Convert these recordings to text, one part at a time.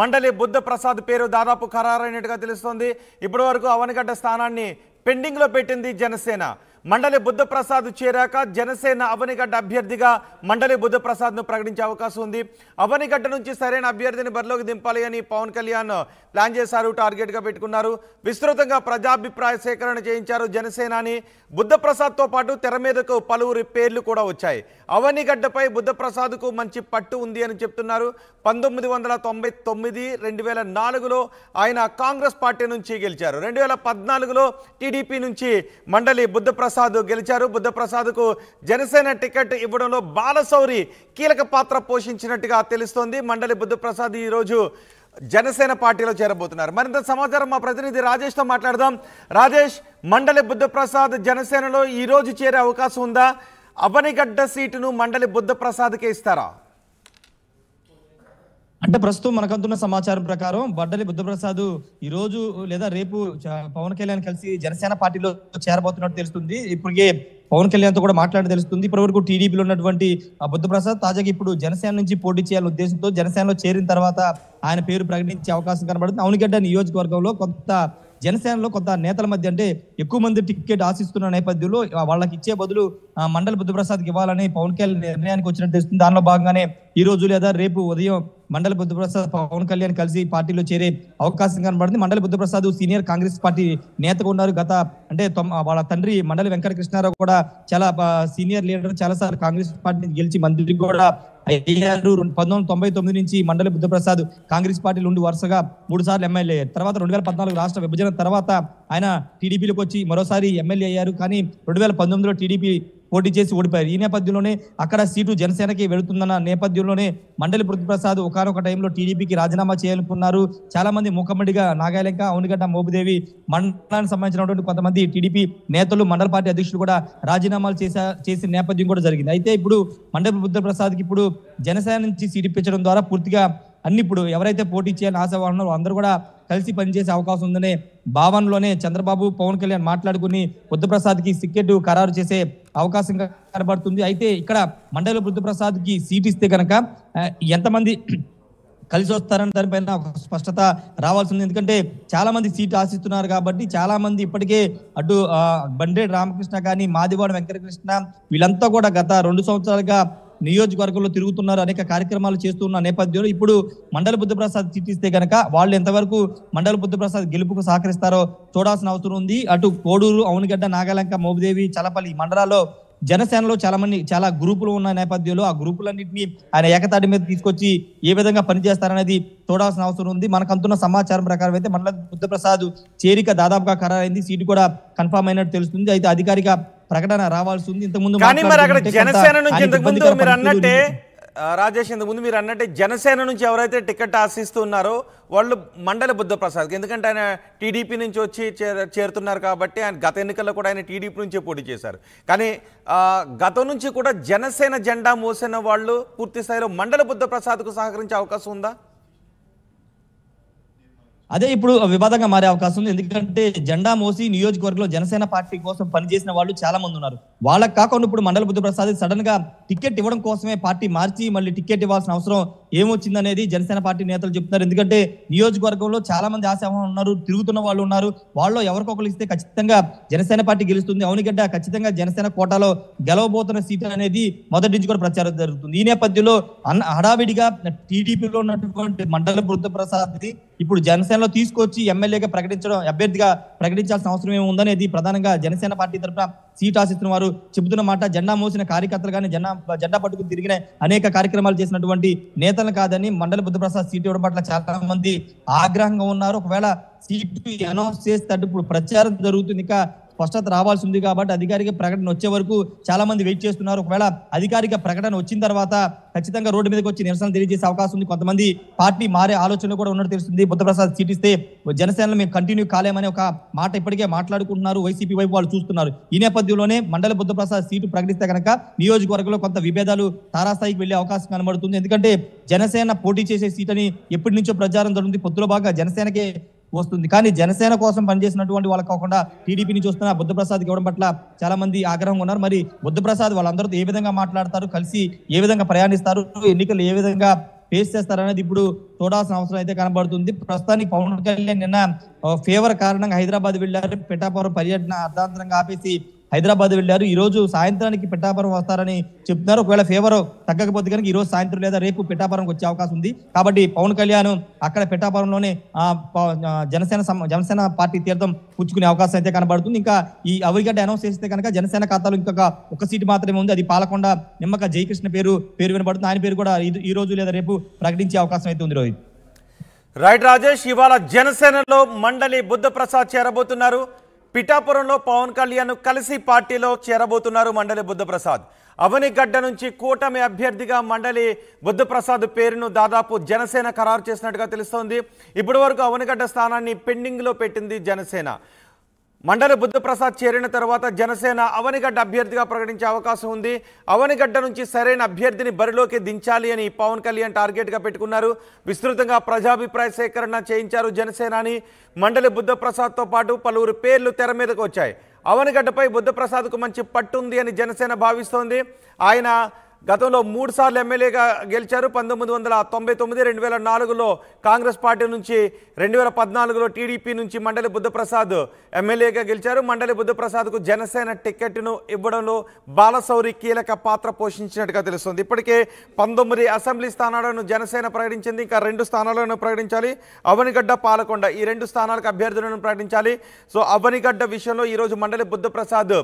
మండలి బుద్ధ ప్రసాద్ పేరు దాదాపు ఖరారైనట్టుగా తెలుస్తోంది. ఇప్పటి వరకు అవనిగడ్డ స్థానాన్ని పెండింగ్ లో పెట్టింది జనసేన. మండలి బుద్ధ ప్రసాద్ చేరాక జనసేన అవనిగడ్డ అభ్యర్థిగా మండలి బుద్ధ ప్రసాద్ ను ప్రకటించే అవకాశం ఉంది. అవనిగడ్డ నుంచి సరైన అభ్యర్థిని బరిలోకి దింపాలి అని పవన్ కళ్యాణ్ ప్లాన్ చేశారు, టార్గెట్ గా పెట్టుకున్నారు. విస్తృతంగా ప్రజాభిప్రాయ సేకరణ చేయించారు జనసేనాని. బుద్ధ ప్రసాద్ తో పాటు తెర మీదకు పలువురి పేర్లు కూడా వచ్చాయి. అవనిగడ్డపై బుద్ధ ప్రసాద్ కు మంచి పట్టు ఉంది అని చెప్తున్నారు. 1999, 2004లో ఆయన కాంగ్రెస్ పార్టీ నుంచి గెలిచారు. 2014లో టీడీపీ నుంచి మండలి బుద్ధ ప్రసాద్ గెలిచారు. బుద్ధ ప్రసాద్ కు జనసేన టికెట్ ఇవ్వడంలో బాలశౌరి కీలక పాత్ర పోషించినట్టుగా తెలుస్తోంది. మండలి బుద్ధ ప్రసాద్ ఈ రోజు జనసేన పార్టీలో చేరబోతున్నారు. మరింత సమాచారం మా ప్రతినిధి రాజేష్ తో మాట్లాడదాం. రాజేష్, మండలి బుద్ధ ప్రసాద్ జనసేనలో ఈ రోజు చేరే అవకాశం ఉందా? అవనిగడ్డ సీటును మండలి బుద్ధ ప్రసాద్కే ఇస్తారా? అంటే ప్రస్తుతం మనకంతున్న సమాచారం ప్రకారం మండలి బుద్ధ ప్రసాద్ ఈ రోజు లేదా రేపు పవన్ కళ్యాణ్ కలిసి జనసేన పార్టీలో చేరబోతున్నట్టు తెలుస్తుంది. ఇప్పటికే పవన్ కళ్యాణ్ తో కూడా మాట్లాడి తెలుస్తుంది. ఇప్పటివరకు టీడీపీలో ఉన్నటువంటి బుద్ధ ప్రసాద్ తాజాగా ఇప్పుడు జనసేన నుంచి పోటీ చేయాలనే ఉద్దేశంతో జనసేనలో చేరిన తర్వాత ఆయన పేరు ప్రకటించే అవకాశం కనబడుతుంది. అవనిగడ్డ నియోజకవర్గంలో జనసేనలో కొంత నేతల మధ్య అంటే ఎక్కువ మంది టికెట్ ఆశిస్తున్న నేపథ్యంలో వాళ్ళకి ఇచ్చే బదులు మండలి బుద్ధ ప్రసాద్కి ఇవ్వాలని పవన్ కళ్యాణ్ నిర్ణయానికి వచ్చినట్టు తెలుస్తుంది. దానిలో భాగంగానే ఈ రోజు లేదా రేపు ఉదయం మండలి బుద్ధ ప్రసాద్ పవన్ కళ్యాణ్ కలిసి పార్టీలో చేరే అవకాశం కనబడుతుంది. మండలి బుద్ధ ప్రసాద్ సీనియర్ కాంగ్రెస్ పార్టీ నేతగా ఉన్నారు. వాళ్ళ తండ్రి మండలి వెంకట కృష్ణారావు కూడా చాలా సీనియర్ లీడర్, చాలా సార్లు కాంగ్రెస్ పార్టీ గెలిచి మంత్రి కూడా అయ్యారు. 1999 నుంచి మండలి బుద్ధ ప్రసాద్ కాంగ్రెస్ పార్టీలో ఉండి వరుసగా 3 సార్లు ఎమ్మెల్యే అయ్యారు. తర్వాత 2014 రాష్ట్ర విభజన తర్వాత ఆయన టీడీపీలోకి వచ్చి మరోసారి ఎమ్మెల్యే అయ్యారు. కానీ 2019లో టీడీపీ పోటీ చేసి ఓడిపోయారు. ఈ నేపథ్యంలోనే అక్కడ సీటు జనసేనకి వెళుతుందన్న నేపథ్యంలోనే మండలి బుద్ధ ప్రసాద్ ఒకనొక టైంలో టీడీపీకి రాజీనామా చేయాలనుకున్నారు. చాలా మంది మూకమ్మడిగా నాగాలంక, అవనిగడ్డ, మోపిదేవి మండలానికి సంబంధించినటువంటి కొంతమంది టీడీపీ నేతలు, మండల పార్టీ అధ్యక్షులు కూడా రాజీనామాలు చేసిన నేపథ్యం కూడా జరిగింది. అయితే ఇప్పుడు మండలి బుద్ధ ప్రసాద్కి ఇప్పుడు జనసేన నుంచి సీటు ఇప్పించడం ద్వారా పూర్తిగా ఇప్పుడు ఎవరైతే పోటీ చేయాలని ఆశ ఉన్నారో అందరూ కూడా కలిసి పనిచేసే అవకాశం ఉందనే భావనలోనే చంద్రబాబు, పవన్ కళ్యాణ్ మాట్లాడుకుని బుద్ధ ప్రసాద్ కి టికెట్ ఖరారు చేసే అవకాశం కనబడుతుంది. అయితే ఇక్కడ మండలి బుద్ధ ప్రసాద్ కి సీట్ ఇస్తే కనుక ఎంతమంది కలిసి వస్తారని దానిపైన స్పష్టత రావాల్సి ఉంది. ఎందుకంటే చాలా మంది సీట్ ఆశిస్తున్నారు కాబట్టి చాలా మంది ఇప్పటికే అటు బండ్రేడు రామకృష్ణ కానీ, మాదివాడ వెంకటకృష్ణ వీళ్ళంతా కూడా గత 2 సంవత్సరాలుగా నియోజకవర్గంలో తిరుగుతున్నారు, అనేక కార్యక్రమాలు చేస్తున్న నేపథ్యంలో ఇప్పుడు మండలి బుద్ధ ప్రసాద్ సీట్ ఇస్తే కనుక వాళ్ళు ఎంతవరకు మండలి బుద్ధ ప్రసాద్ గెలుపుకు సహకరిస్తారో చూడాల్సిన అవసరం ఉంది. అటు కోడూరు, అవనిగడ్డ, నాగాలంక, మోపిదేవి, చలపల్లి మండలాల్లో జనసేనలో చాలా గ్రూపులు ఉన్న నేపథ్యంలో ఆ గ్రూపులన్నింటినీ ఆయన ఏకతాటి మీద తీసుకొచ్చి ఏ విధంగా పనిచేస్తారనేది చూడాల్సిన అవసరం ఉంది. మనకు అందుతున్న సమాచారం ప్రకారం అయితే మండలి బుద్ధ ప్రసాద్ చేరిక దాదాపుగా ఖరారైంది, సీటు కూడా కన్ఫర్మ్ అయినట్టు తెలుస్తుంది. అయితే అధికారిక ప్రకటన రావాల్సి ఉంది. ఇంతకుముందు రాజేష్, ఇంతకుముందు మీరు అన్నట్టే జనసేన నుంచి ఎవరైతే టికెట్ ఆశిస్తున్నారో వాళ్ళు మండలి బుద్ధ ప్రసాద్, ఎందుకంటే ఆయన టీడీపీ నుంచి వచ్చి చేరుతున్నారు కాబట్టి ఆయన గత ఎన్నికల్లో కూడా ఆయన టీడీపీ నుంచే పోటీ చేశారు. కానీ గతం నుంచి కూడా జనసేన జెండా మోసిన వాళ్ళు పూర్తి స్థాయిలో మండలి బుద్ధ ప్రసాద్కు సహకరించే అవకాశం ఉందా? అదే ఇప్పుడు వివాదంగా మారే అవకాశం ఉంది. ఎందుకంటే జెండా మోసి నియోజకవర్గంలో జనసేన పార్టీ కోసం పనిచేసిన వాళ్ళు చాలా మంది ఉన్నారు. వాళ్ళకి కాకుండా ఇప్పుడు మండలి బుద్ధ ప్రసాద్ సడన్ గా టికెట్ ఇవ్వడం కోసమే పార్టీ మార్చి మళ్ళీ టికెట్ ఇవ్వాల్సిన అవసరం ఏమొచ్చిందనేది జనసేన పార్టీ నేతలు చెప్తున్నారు. ఎందుకంటే నియోజకవర్గంలో చాలా మంది ఆశావాహులు ఉన్నారు, తిరుగుతున్న వాళ్ళు ఉన్నారు. వాళ్ళు ఎవరికొకరు ఇస్తే ఖచ్చితంగా జనసేన పార్టీ గెలుస్తుంది. అవనిగడ్డ ఖచ్చితంగా జనసేన కోటాలో గెలవబోతున్న సీటు అనేది మొదటి నుంచి కూడా ప్రచారం జరుగుతుంది. ఈ నేపథ్యంలో హడావిడిగా టీడీపీలో ఉన్నటువంటి మండలి బుద్ధ ప్రసాద్ ఇప్పుడు జనసేనలో తీసుకొచ్చి ఎమ్మెల్యేగా అభ్యర్థిగా ప్రకటించాల్సిన అవసరం ఏముందనేది ప్రధానంగా జనసేన పార్టీ తరఫున సీట్ ఆశిస్తున్న వారు చెబుతున్న మాట. జెండా మోసిన కార్యకర్తలు కానీ జెండా పట్టుకుని తిరిగిన అనేక కార్యక్రమాలు చేసినటువంటి నేతలు కాదని మండలి బుద్ధ ప్రసాద్ సీటు ఇవ్వడం పట్ల చాలా మంది ఆగ్రహంగా ఉన్నారు. ఒకవేళ సీటు అనౌన్స్ చేస్తే ఇప్పుడు ప్రచారం జరుగుతుంది, ఇంకా స్పష్టత రావాల్సి ఉంది కాబట్టి అధికారిక ప్రకటన వచ్చే వరకు చాలా మంది వెయిట్ చేస్తున్నారు. ఒకవేళ అధికారిక ప్రకటన వచ్చిన తర్వాత ఖచ్చితంగా రోడ్డు మీదకి వచ్చి నిరసన తెలియజేసే అవకాశం ఉంది. కొంతమంది పార్టీ మారే ఆలోచనలు కూడా ఉన్నట్టు తెలుస్తుంది. బుద్ధ ప్రసాద్ సీట్ ఇస్తే జనసేనలో మేము కంటిన్యూ కాలేమని ఒక మాట ఇప్పటికే మాట్లాడుకుంటున్నారు. వైసీపీ వైపు వాళ్ళు చూస్తున్నారు. ఈ నేపథ్యంలోనే మండలి బుద్ధ ప్రసాద్ సీటు ప్రకటిస్తే కనుక నియోజకవర్గంలో కొంత విభేదాలు తారాస్థాయికి వెళ్లే అవకాశం కనబడుతుంది. ఎందుకంటే జనసేన పోటీ చేసే సీట్ అని ఎప్పటి నుంచో ప్రచారం జరుగుతుంది. పొత్తులో బాగా జనసేనకే వస్తుంది, కానీ జనసేన కోసం పనిచేసినటువంటి వాళ్ళకి కాకుండా టీడీపీ నుంచి వస్తున్న బుద్ధ ప్రసాద్ ఇవ్వడం పట్ల చాలా మంది ఆగ్రహంగా ఉన్నారు. మరి బుద్ధ ప్రసాద్ వాళ్ళందరితో ఏ విధంగా మాట్లాడతారు, కలిసి ఏ విధంగా ప్రయాణిస్తారు, ఎన్నికలు ఏ విధంగా ఫేస్ చేస్తారనేది ఇప్పుడు చూడాల్సిన అవసరం అయితే కనబడుతుంది. ప్రస్తుతానికి పవన్ కళ్యాణ్ నిన్న ఫేవర్ కారణంగా హైదరాబాద్ వెళ్లారు. పిఠాపురం పర్యటన అర్ధాంతరంగా ఆపేసి హైదరాబాద్ వెళ్లారు. ఈ రోజు సాయంత్రానికి పిఠాపురం వస్తారని చెప్తున్నారు. ఒకవేళ ఫేవర్ తగ్గకపోతే కనుక ఈ రోజు సాయంత్రం లేదా రేపు పిఠాపురంకి వచ్చే అవకాశం ఉంది. కాబట్టి పవన్ కళ్యాణ్ అక్కడ పిఠాపురంలోనే జనసేన పార్టీ తీర్థం పుచ్చుకునే అవకాశం అయితే కనబడుతుంది. ఇంకా ఈ అవనిగడ్డ అనౌన్స్ చేస్తే కనుక జనసేన ఖాతాలో ఇంకొక ఒక సీటు మాత్రమే ఉంది. అది పాలకొండ నిమ్మక జయకృష్ణ పేరు వినబడుతుంది. ఆయన పేరు కూడా ఈ రోజు లేదా రేపు ప్రకటించే అవకాశం అయితే ఉంది. రోహిత్. రైట్ రాజేష్, ఇవాళ జనసేనలో మండలి బుద్ధప్రసాద్ చేరబోతున్నారు. పిఠాపురంలో పవన్ కళ్యాణ్ కలిసి పార్టీలో చేరబోతున్నారు మండలి బుద్ధప్రసాద్. అవనిగడ్డ నుంచి కూటమి అభ్యర్థిగా మండలి బుద్ధప్రసాద్ పేరును దాదాపు జనసేన ఖరారు చేసినట్టుగా తెలుస్తోంది. ఇప్పటి వరకు అవనిగడ్డ స్థానాన్ని పెండింగ్లో పెట్టింది జనసేన. మండలి బుద్ధప్రసాద్ చేరిన తర్వాత జనసేన అవనిగడ్డ అభ్యర్థిగా ప్రకటించే అవకాశం ఉంది. అవనిగడ్డ నుంచి సరైన అభ్యర్థిని బరిలోకి దించాలి అని పవన్ కళ్యాణ్ టార్గెట్గా పెట్టుకున్నారు. విస్తృతంగా ప్రజాభిప్రాయ సేకరణ చేయించారు జనసేనాని. మండలి బుద్ధప్రసాద్తో పాటు పలువురు పేర్లు తెర మీదకు వచ్చాయి. అవనిగడ్డపై బుద్ధప్రసాద్కు మంచి పట్టుంది అని జనసేన భావిస్తోంది. ఆయన గతంలో 3 సార్లు ఎమ్మెల్యేగా గెలిచారు. 1999, 2004లో కాంగ్రెస్ పార్టీ నుంచి, 2014లో టీడీపీ నుంచి మండలి బుద్ధప్రసాద్ ఎమ్మెల్యేగా గెలిచారు. మండలి బుద్ధప్రసాద్కు జనసేన టికెట్ను ఇవ్వడంలో బాలశౌరి కీలక పాత్ర పోషించినట్టుగా తెలుస్తుంది. ఇప్పటికే 19 అసెంబ్లీ స్థానాలను జనసేన ప్రకటించింది. ఇంకా 2 స్థానాలను ప్రకటించాలి. అవనిగడ్డ, పాలకొండ ఈ 2 స్థానాలకు అభ్యర్థులను ప్రకటించాలి. సో అవనిగడ్డ విషయంలో ఈరోజు మండలి బుద్ధప్రసాద్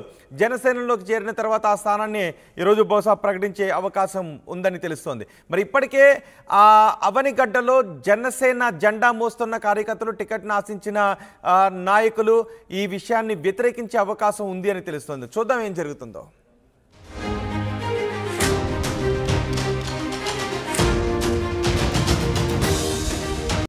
జనసేనలోకి చేరిన తర్వాత ఆ స్థానాన్ని ఈరోజు బహుశా ప్రకటించే అవకాశం ఉందని తెలుస్తోంది. మరి ఇప్పటికే ఆ అవనిగడ్డలో జనసేన జెండా మోస్తున్న కార్యకర్తలు, టికెట్ను ఆశించిన నాయకులు ఈ విషయాన్ని వ్యతిరేకించే అవకాశం ఉంది అని తెలుస్తోంది. చూద్దాం ఏం జరుగుతుందో.